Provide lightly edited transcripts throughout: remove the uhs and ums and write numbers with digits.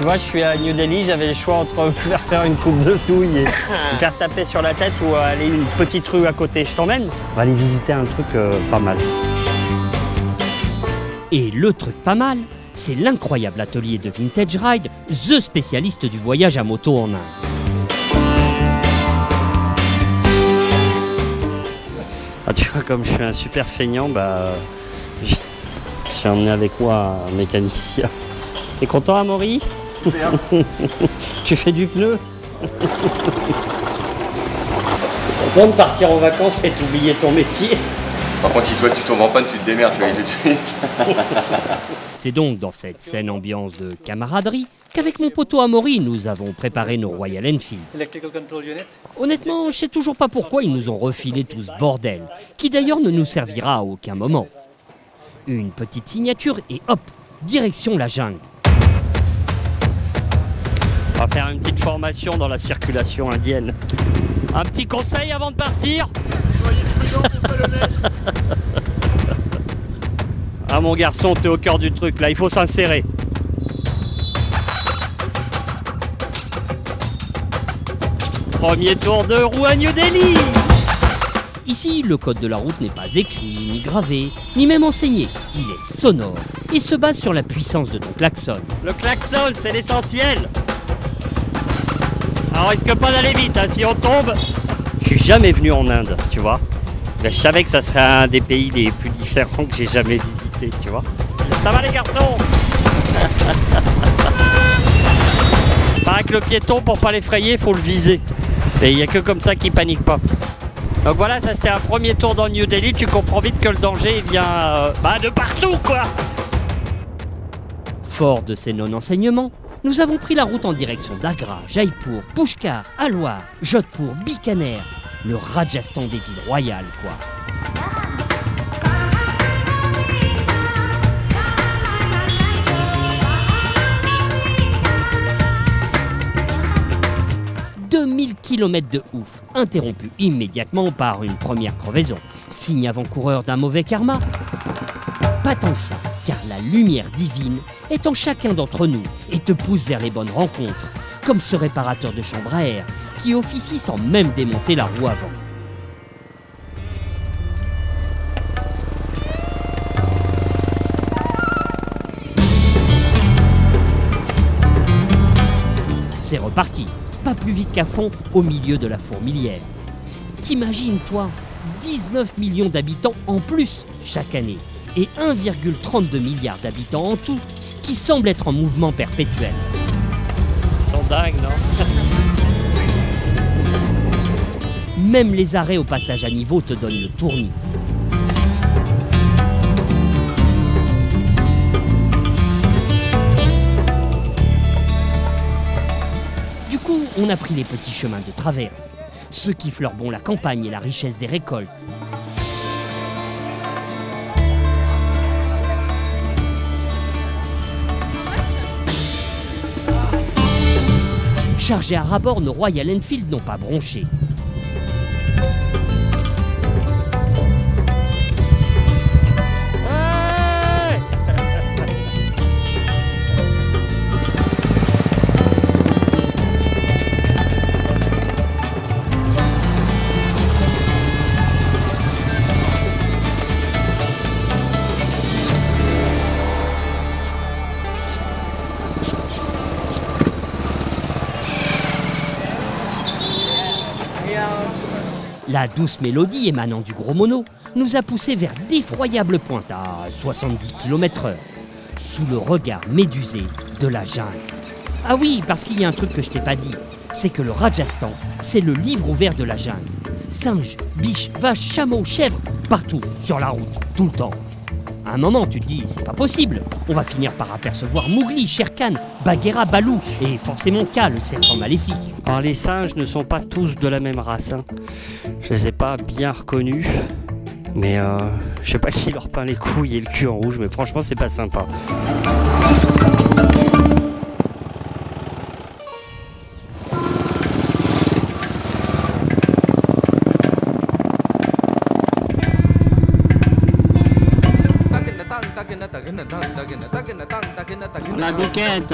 vois, je suis à New Delhi, j'avais le choix entre me faire une coupe de touille et me faire taper sur la tête ou aller une petite rue à côté. Je t'emmène? On va aller visiter un truc pas mal. Et le truc pas mal, c'est l'incroyable atelier de Vintage Ride, the spécialiste du voyage à moto en Inde. Ah, tu vois, comme je suis un super feignant, j'ai emmené avec moi un mécanicien. T'es content, Amaury? Tu fais du pneu? T'es content de partir en vacances et t'oublier ton métier? Par contre, si toi tu tombes en panne, tu te démerdes, tu vas y tout de suite. C'est donc dans cette saine ambiance de camaraderie qu'avec mon poteau Amaury, nous avons préparé nos Royal Enfield. Honnêtement, je sais toujours pas pourquoi ils nous ont refilé tout ce bordel, qui d'ailleurs ne nous servira à aucun moment. Une petite signature et hop, direction la jungle. On va faire une petite formation dans la circulation indienne. Un petit conseil avant de partir? Soyez prudent pour pas le mettre. Ah mon garçon, t'es au cœur du truc là, il faut s'insérer. Premier tour de roue à New Delhi. Ici, le code de la route n'est pas écrit, ni gravé, ni même enseigné. Il est sonore et se base sur la puissance de ton klaxon. Le klaxon, c'est l'essentiel. Alors, on risque pas d'aller vite, hein, si on tombe. Je suis jamais venu en Inde, tu vois. Mais je savais que ça serait un des pays les plus différents que j'ai jamais visité, tu vois. Ça va les garçons? Paraît que le piéton, pour pas l'effrayer, il faut le viser. Et il n'y a que comme ça qu'il panique pas. Donc voilà, ça c'était un premier tour dans New Delhi. Tu comprends vite que le danger il vient de partout, quoi. Fort de ces non-enseignements, nous avons pris la route en direction d'Agra, Jaipur, Pushkar, Alwar, Jodhpur, Bikaner, le Rajasthan des villes royales, quoi. Kilomètres de ouf, interrompu immédiatement par une première crevaison. Signe avant-coureur d'un mauvais karma? Pas tant que ça, car la lumière divine est en chacun d'entre nous et te pousse vers les bonnes rencontres, comme ce réparateur de chambre à air qui officie sans même démonter la roue avant. C'est reparti. Pas plus vite qu'à fond au milieu de la fourmilière. T'imagines, toi, 19 millions d'habitants en plus chaque année et 1,32 milliard d'habitants en tout qui semblent être en mouvement perpétuel. Ils sont dingues, non? Même les arrêts au passage à niveau te donnent le tournis. On a pris les petits chemins de traverse, ceux qui fleurent bon la campagne et la richesse des récoltes. Chargés à rabord, nos Royal Enfield n'ont pas bronché. La douce mélodie émanant du gros mono nous a poussés vers d'effroyables pointes à 70 km/h, sous le regard médusé de la jungle. Ah oui, parce qu'il y a un truc que je t'ai pas dit, c'est que le Rajasthan, c'est le livre ouvert de la jungle. Singes, biches, vaches, chameaux, chèvres, partout, sur la route, tout le temps. À un moment, tu te dis, c'est pas possible. On va finir par apercevoir Mowgli, Shere Khan, Bagheera, Baloo et forcément Kaa, le serpent maléfique. Alors les singes ne sont pas tous de la même race, hein. Je les ai pas bien reconnus, mais je sais pas qui leur peint les couilles et le cul en rouge, mais franchement c'est pas sympa. La biquette.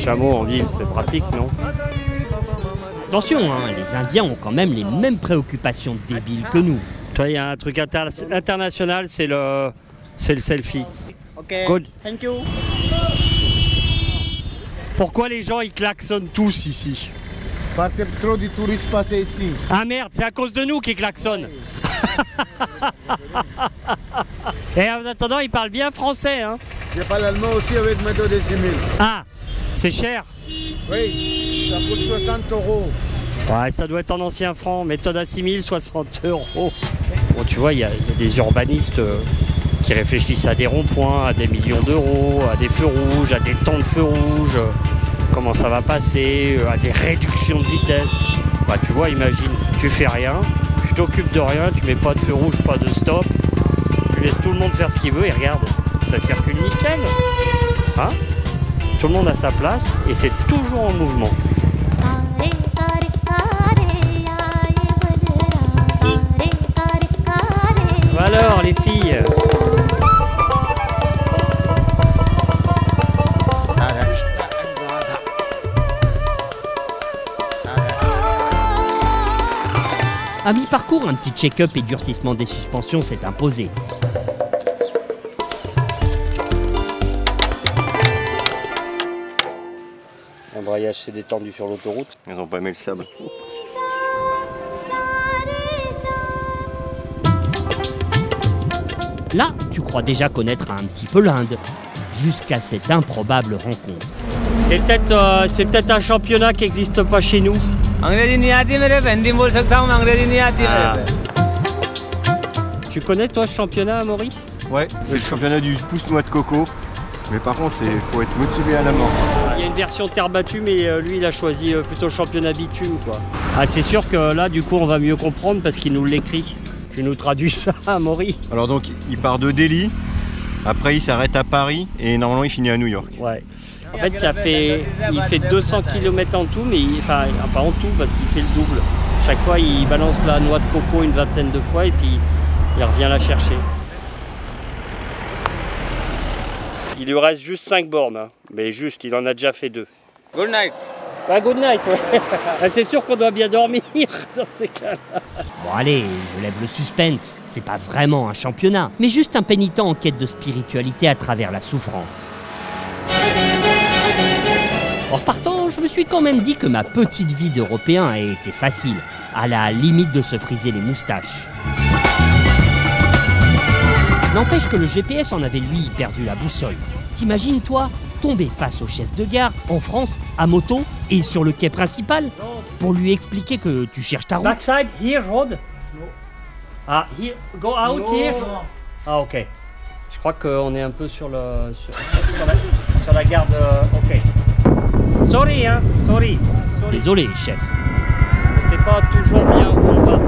chameau en ville, c'est pratique, non? Attention, hein, les Indiens ont quand même les mêmes préoccupations débiles que nous. Toi, il y a un truc international, c'est le selfie. Ok, Good. thank you. Pourquoi les gens ils klaxonnent tous ici? Parce que trop de touristes passent ici. Ah merde, c'est à cause de nous qu'ils klaxonnent. Et en attendant, ils parlent bien français, hein? Je parle allemand aussi avec méthode de 6 000. Ah, c'est cher. Oui, ça coûte 60 €. Ouais, ça doit être en ancien franc, méthode à 6 000, 60 €. Bon, tu vois, il y a des urbanistes qui réfléchissent à des ronds-points, à des millions d'euros, à des feux rouges, à des temps de feux rouges, comment ça va passer, à des réductions de vitesse. Bah, tu vois, imagine, tu fais rien, tu t'occupes de rien, tu mets pas de feu rouge, pas de stop, tu laisses tout le monde faire ce qu'il veut et regarde, ça circule nickel. Hein? Tout le monde a sa place et c'est toujours en mouvement. Alors les filles, À mi-parcours, un petit check-up et durcissement des suspensions s'est imposé. l'embrayage s'est détendu sur l'autoroute. Ils ont pas aimé le sable. Là, tu crois déjà connaître un petit peu l'Inde, jusqu'à cette improbable rencontre. C'est peut-être un championnat qui n'existe pas chez nous. Tu connais toi ce championnat, Amaury? Ouais, c'est le championnat du pousse-noix de coco. Mais par contre, il faut être motivé à la mort. Il y a une version terre battue, mais lui il a choisi plutôt le championnat bitume, quoi. Ah, c'est sûr que là du coup on va mieux comprendre parce qu'il nous l'écrit. Tu nous traduis ça, Amaury? Alors donc, il part de Delhi, après il s'arrête à Paris et normalement il finit à New York. Ouais. En fait, il fait 200 km en tout, mais enfin pas en tout parce qu'il fait le double. Chaque fois, il balance la noix de coco une vingtaine de fois et puis il revient la chercher. Il lui reste juste 5 bornes, hein. Mais juste, il en a déjà fait 2. Good night. Bah, good night, ouais. C'est sûr qu'on doit bien dormir dans ces cas-là. Bon allez, je lève le suspense. C'est pas vraiment un championnat, mais juste un pénitent en quête de spiritualité à travers la souffrance. En repartant, je me suis quand même dit que ma petite vie d'Européen a été facile, à la limite de se friser les moustaches. N'empêche que le GPS en avait lui perdu la boussole. T'imagines toi tomber face au chef de gare en France, à moto et sur le quai principal pour lui expliquer que tu cherches ta route. Backside, here, road. Ah, here, go out here. Ah, ok. Je crois qu'on est un peu sur la gare de... Ok. Sorry, hein, sorry. Désolé, chef. Je sais pas toujours bien où on va.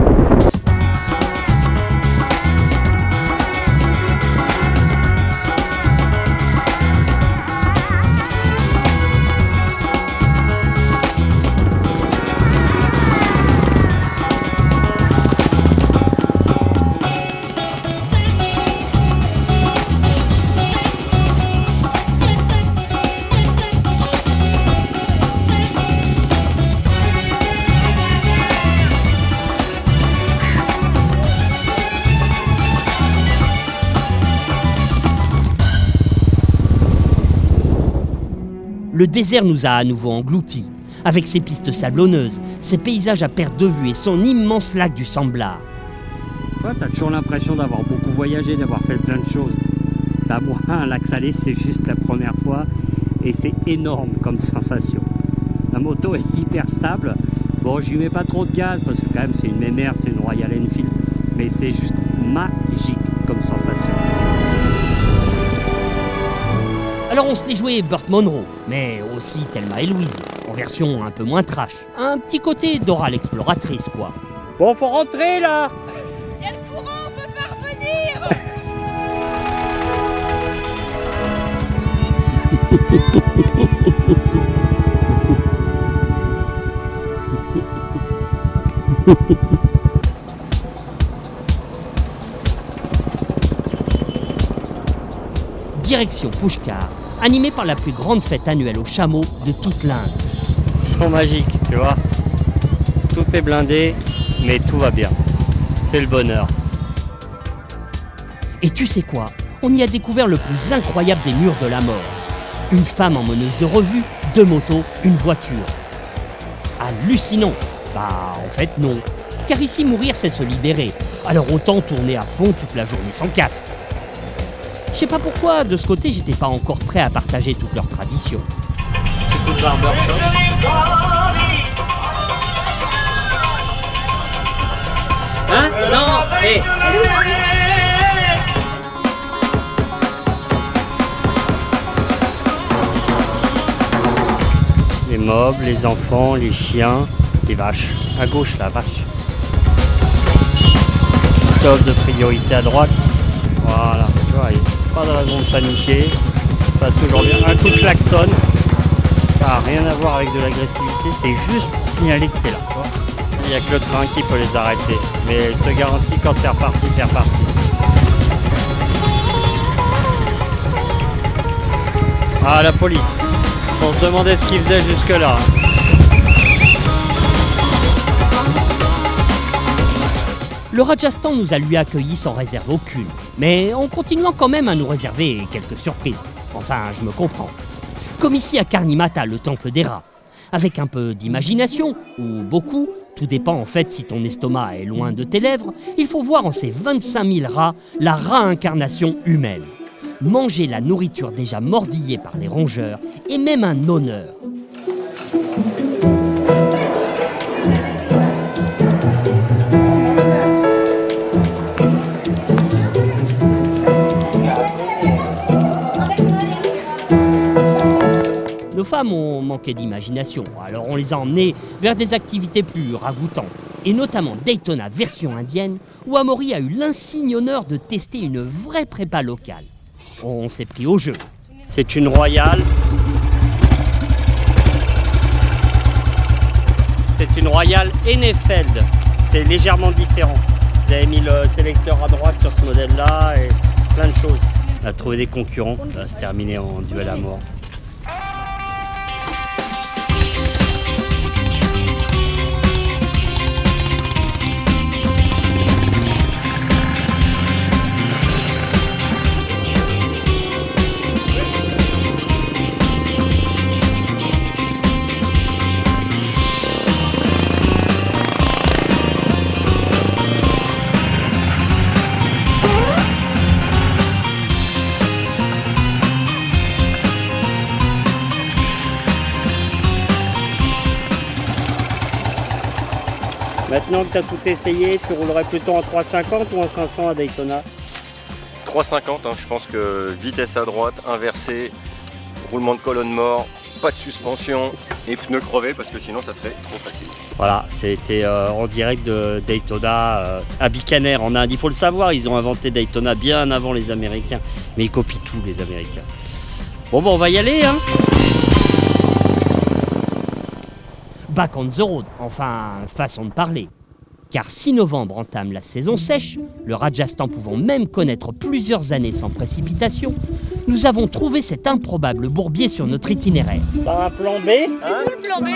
Le désert nous a à nouveau engloutis, avec ses pistes sablonneuses, ses paysages à perte de vue et son immense lac du Samblar. Toi, t'as toujours l'impression d'avoir beaucoup voyagé, d'avoir fait plein de choses. Bah moi, un lac salé, c'est juste la première fois et c'est énorme comme sensation. La moto est hyper stable. Bon, je lui mets pas trop de gaz parce que quand même c'est une MR, c'est une Royal Enfield, mais c'est juste magique comme sensation. Alors on se l'est joué Burt Monroe, mais aussi Thelma et Louise, en version un peu moins trash. Un petit côté Dora l'exploratrice, quoi. Bon, faut rentrer là. Il y a le courant, on peut pas revenir. Direction Pushkar, animé par la plus grande fête annuelle aux chameaux de toute l'Inde. Ils sont magiques, tu vois. Tout est blindé, mais tout va bien. C'est le bonheur. Et tu sais quoi? On y a découvert le plus incroyable des murs de la mort. Une femme emmeneuse de revue, 2 motos, une voiture. Hallucinant! Bah, en fait, non. Car ici, mourir, c'est se libérer. Alors autant tourner à fond toute la journée sans casque. Je sais pas pourquoi, de ce côté, j'étais pas encore prêt à partager toutes leurs traditions. Petit coup de barbershop. Hein? Non! Hé! Les mobs, les enfants, les chiens, les vaches. À gauche, la vache. Stop de priorité à droite. Voilà, tu vois, pas de raison de paniquer. Ça va toujours bien. Un coup de klaxon. Ça n'a rien à voir avec de l'agressivité, c'est juste pour signaler que t'es là. Tu vois. Il n'y a que le train qui peut les arrêter. Mais je te garantis, quand c'est reparti, c'est reparti. Ah, la police. On se demandait ce qu'ils faisaient jusque-là. Le Rajasthan nous a lui accueillis sans réserve aucune, mais en continuant quand même à nous réserver quelques surprises. Enfin, je me comprends. Comme ici à Karnimata, le temple des rats. Avec un peu d'imagination, ou beaucoup, tout dépend en fait si ton estomac est loin de tes lèvres, il faut voir en ces 25 000 rats la réincarnation humaine. Manger la nourriture déjà mordillée par les rongeurs est même un honneur. Nos femmes ont manqué d'imagination, alors on les a emmenées vers des activités plus ragoûtantes. Et notamment Daytona version indienne, où Amaury a eu l'insigne honneur de tester une vraie prépa locale. On s'est pris au jeu. C'est une royale. C'est une royale Enefeld. C'est légèrement différent. J'avais mis le sélecteur à droite sur ce modèle-là et plein de choses. On a trouvé des concurrents. Ça va se terminer en duel à mort. Maintenant que tu as tout essayé, tu roulerais plutôt en 350 ou en 500 à Daytona? 350, hein, je pense que vitesse à droite, inversée, roulement de colonne mort, pas de suspension et pneus crevés parce que sinon ça serait trop facile. Voilà, c'était en direct de Daytona à Bikaner en Inde. Il faut le savoir, ils ont inventé Daytona bien avant les Américains, mais ils copient tout les Américains. Bon, on va y aller, hein. Back on the road, enfin, façon de parler. Car 6 novembre entame la saison sèche, le Rajasthan pouvant même connaître plusieurs années sans précipitation, nous avons trouvé cet improbable bourbier sur notre itinéraire. T'as un plan B? C'est quoi le plan B?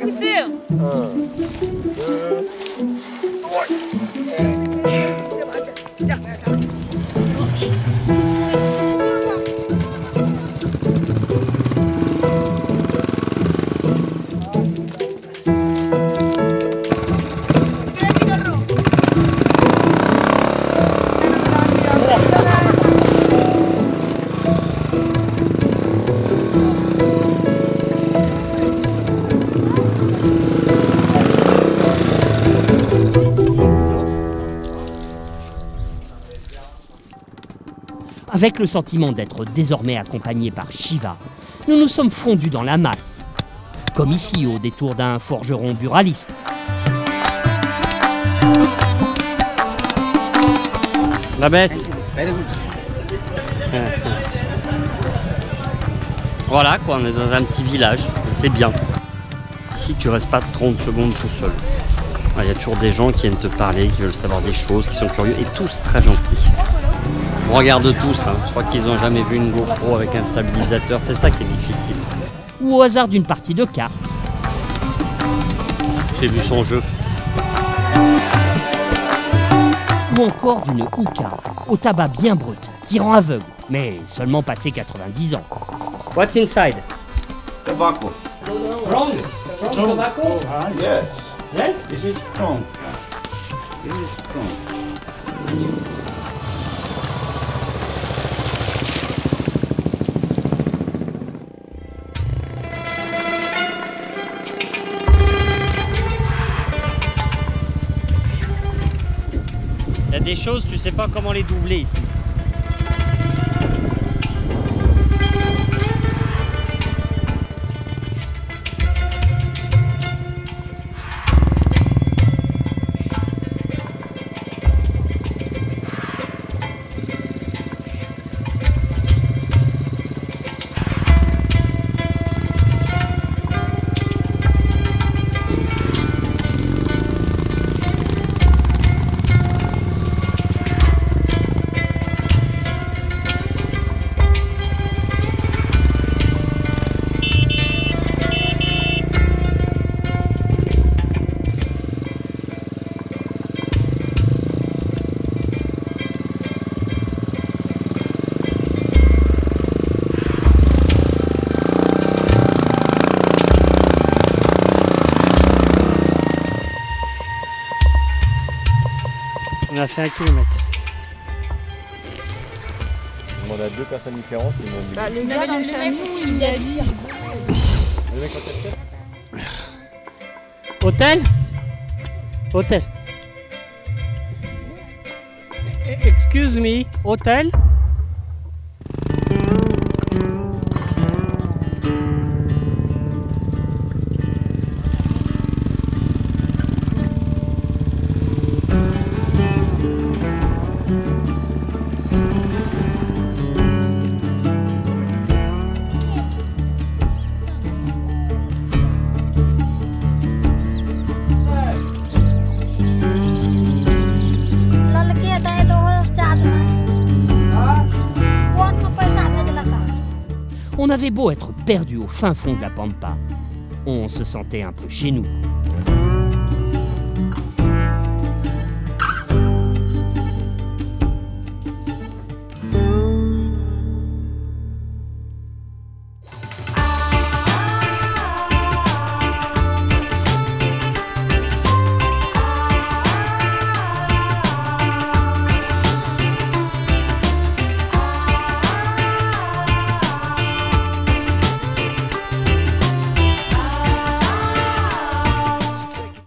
Poussez. Avec le sentiment d'être désormais accompagné par Shiva, nous nous sommes fondus dans la masse. Comme ici au détour d'un forgeron buraliste. La baisse. Voilà quoi, on est dans un petit village, c'est bien. Ici tu restes pas 30 secondes tout seul. Il y a toujours des gens qui viennent te parler, qui veulent savoir des choses, qui sont curieux et tous très gentils. On regarde tous, hein. Je crois qu'ils n'ont jamais vu une GoPro avec un stabilisateur, c'est ça qui est difficile. Ou au hasard d'une partie de cartes. J'ai vu son jeu. Ou encore d'une hookah au tabac bien brut qui rend aveugle, mais seulement passé 90 ans. What's inside? Tobacco. Strong? Strong tobacco? Yes. Yes? This is strong. This is strong. Il y a des choses, tu sais pas comment les doubler ici. On a fait 1 kilomètre. On demande à 2 personnes différentes, ils m'ont dit. Le gars dans le mec aussi, il vient de dire. Le mec en tête. Hôtel? Hôtel. Excuse me, hôtel? On avait beau être perdu au fin fond de la pampa, on se sentait un peu chez nous.